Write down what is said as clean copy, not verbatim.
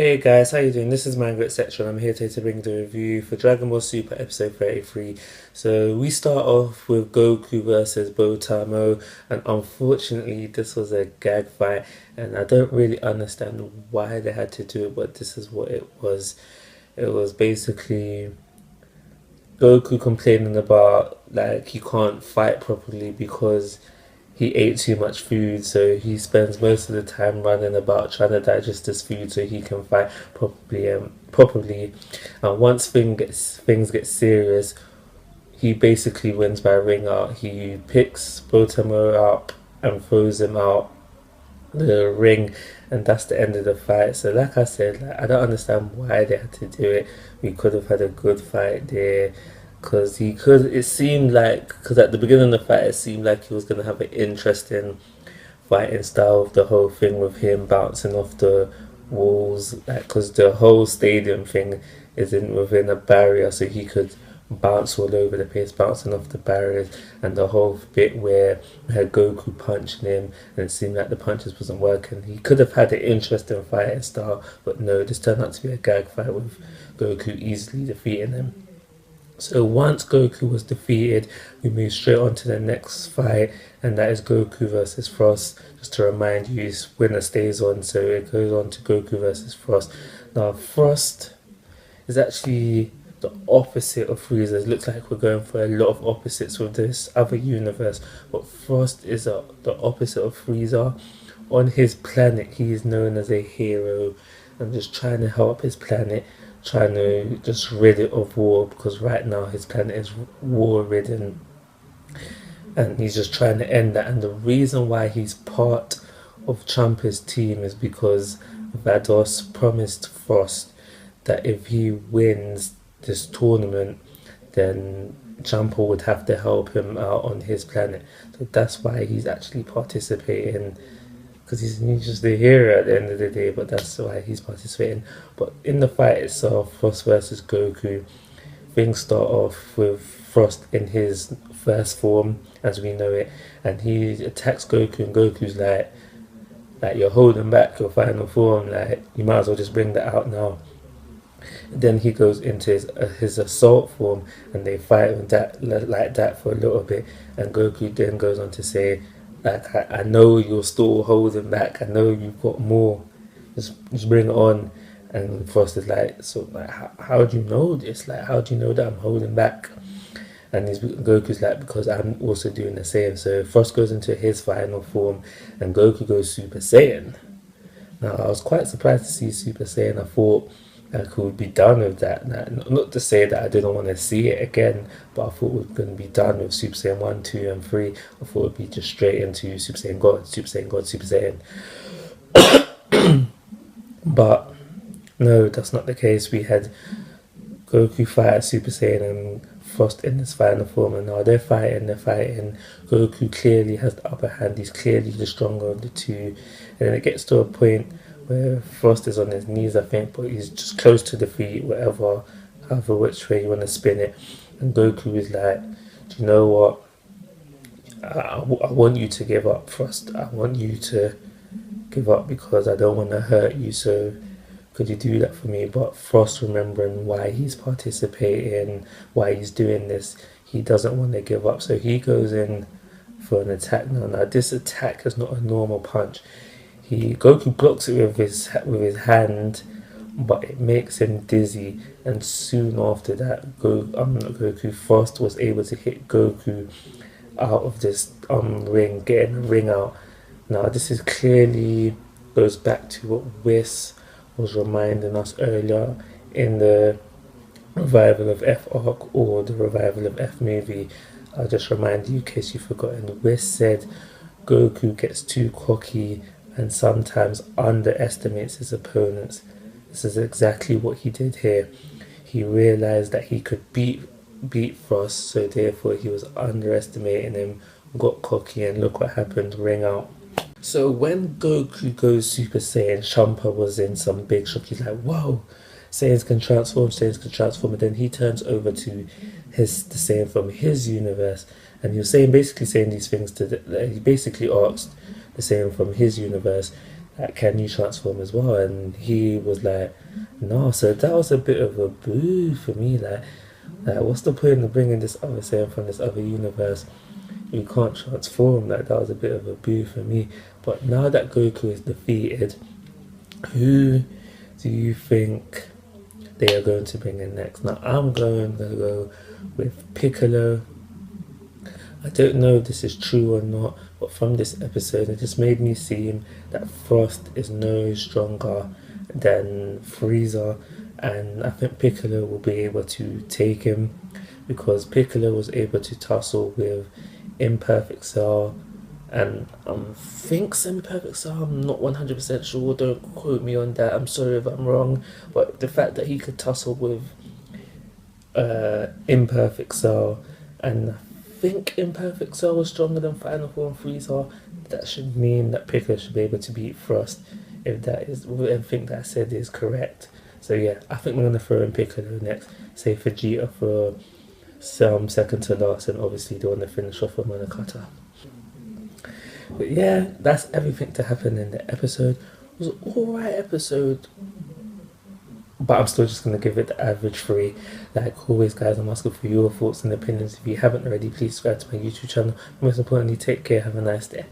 Hey guys, how you doing? This is Mango etc. I'm here today to bring the review for Dragon Ball Super episode 33. So we start off with Goku versus Botamo, and unfortunately this was a gag fight, and I don't really understand why they had to do it, but this is what it was. It was basically Goku complaining about like he can't fight properly because he ate too much food, so he spends most of the time running about trying to digest this food so he can fight properly. And once things get serious, he basically wins by ring out. He picks Botamo up and throws him out the ring, and that's the end of the fight. So like I said, like, I don't understand why they had to do it. We could have had a good fight there, because he could, it seemed like, because at the beginning of the fight it seemed like he was going to have an interesting fighting style of the whole thing, with him bouncing off the walls, like, because the whole stadium thing isn't within a barrier, so he could bounce all over the place, bouncing off the barriers. And the whole bit where we had Goku punching him and it seemed like the punches wasn't working, he could have had an interesting fighting style, but no, this turned out to be a gag fight with Goku easily defeating him. So once Goku was defeated, we move straight on to the next fight, and that is Goku versus Frost. Just to remind you, winner stays on, so it goes on to Goku versus Frost. Now, Frost is actually the opposite of Frieza. It looks like we're going for a lot of opposites with this other universe, but Frost is the opposite of Frieza. On his planet, he is known as a hero and just trying to help his planet, trying to just rid it of war, because right now his planet is war ridden and he's just trying to end that. And the reason why he's part of Champa's team is because Vados promised Frost that if he wins this tournament, then Champa would have to help him out on his planet. So that's why he's actually participating, because he's just a hero at the end of the day, but that's why he's participating. But in the fight itself, Frost versus Goku, things start off with Frost in his first form as we know it, and he attacks Goku, and Goku's like you're holding back your final form, like you might as well just bring that out now. Then he goes into his assault form, and they fight with that like that for a little bit, and Goku then goes on to say, like, I know you're still holding back, I know you've got more, just bring it on. And Frost is like, so like, how do you know this? Like, how do you know that I'm holding back? And Goku's like, because I'm also doing the same. So Frost goes into his final form, and Goku goes Super Saiyan. Now, I was quite surprised to see Super Saiyan. I thought like we would be done with that. Not to say that I didn't want to see it again, but I thought we were going to be done with Super Saiyan 1, 2, and 3. I thought it would be just straight into Super Saiyan God, Super Saiyan God, Super Saiyan. But no, that's not the case. We had Goku fight Super Saiyan and Frost in his final form, and now they're fighting. Goku clearly has the upper hand, he's clearly the stronger of the two. And then it gets to a point where Frost is on his knees, I think, but he's just close to defeat, however which way you want to spin it. And Goku is like, do you know what? I want you to give up, Frost. I want you to give up because I don't want to hurt you, so could you do that for me? But Frost, remembering why he's participating, why he's doing this, he doesn't want to give up, so he goes in for an attack. Now this attack is not a normal punch. Goku blocks it with his hand, but it makes him dizzy. And soon after that, Frost was able to hit Goku out of this ring, getting the ring out. Now this is clearly goes back to what Whis was reminding us earlier in the Revival of F arc or the Revival of F movie. I'll just remind you in case you've forgotten. Whis said Goku gets too cocky and sometimes underestimates his opponents. This is exactly what he did here. He realized that he could beat Frost, so therefore he was underestimating him, got cocky, and look what happened, ring out. So when Goku goes Super Saiyan, Champa was in some big shock. He's like, whoa, Saiyans can transform, and then he turns over to the Saiyan from his universe, and he was basically saying these things he basically asked the Saiyan from his universe, like, can you transform as well? And he was like, no. So that was a bit of a boo for me. Like what's the point of bringing this other Saiyan from this other universe? You can't transform. Like that was a bit of a boo for me. But now that Goku is defeated, who do you think they are going to bring in next? Now I'm going to go with Piccolo. I don't know if this is true or not, but from this episode, it just made me seem that Frost is no stronger than Frieza, and I think Piccolo will be able to take him because Piccolo was able to tussle with Imperfect Cell and think Semi-Perfect Cell. I'm not 100% sure, don't quote me on that, I'm sorry if I'm wrong, but the fact that he could tussle with Imperfect Cell, and I think Imperfect Cell was stronger than Final Form Frieza, that should mean that Piccolo should be able to beat Frost if that is everything that I said is correct. So yeah, I think we're going to throw in Piccolo next, say Vegeta for some second to last, and obviously the one to finish off with Monokata. But yeah, that's everything to happen in the episode. It was an alright episode, but I'm still just going to give it the average 3. Like always, guys, I'm asking for your thoughts and opinions. If you haven't already, please subscribe to my YouTube channel. Most importantly, take care, have a nice day.